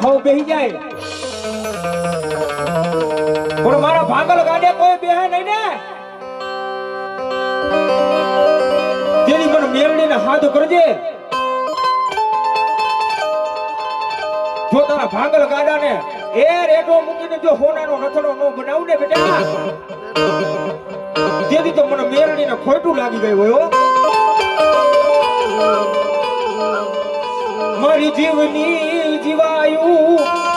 હવ બેહી જાય પણ મારા ભાગલ ગાડે કોઈ બેહે નહીં ને તેની મને મેળવીને હાથ કરજે જો તારા ભાગલ ગાડાને એ રેટો મૂકીને જો હોનાનો રથડો નો બનાવું ને બેટા તેથી તો મને મેળવીને ખોટું લાગી ગયું હોય મારી જીવની જીવાયું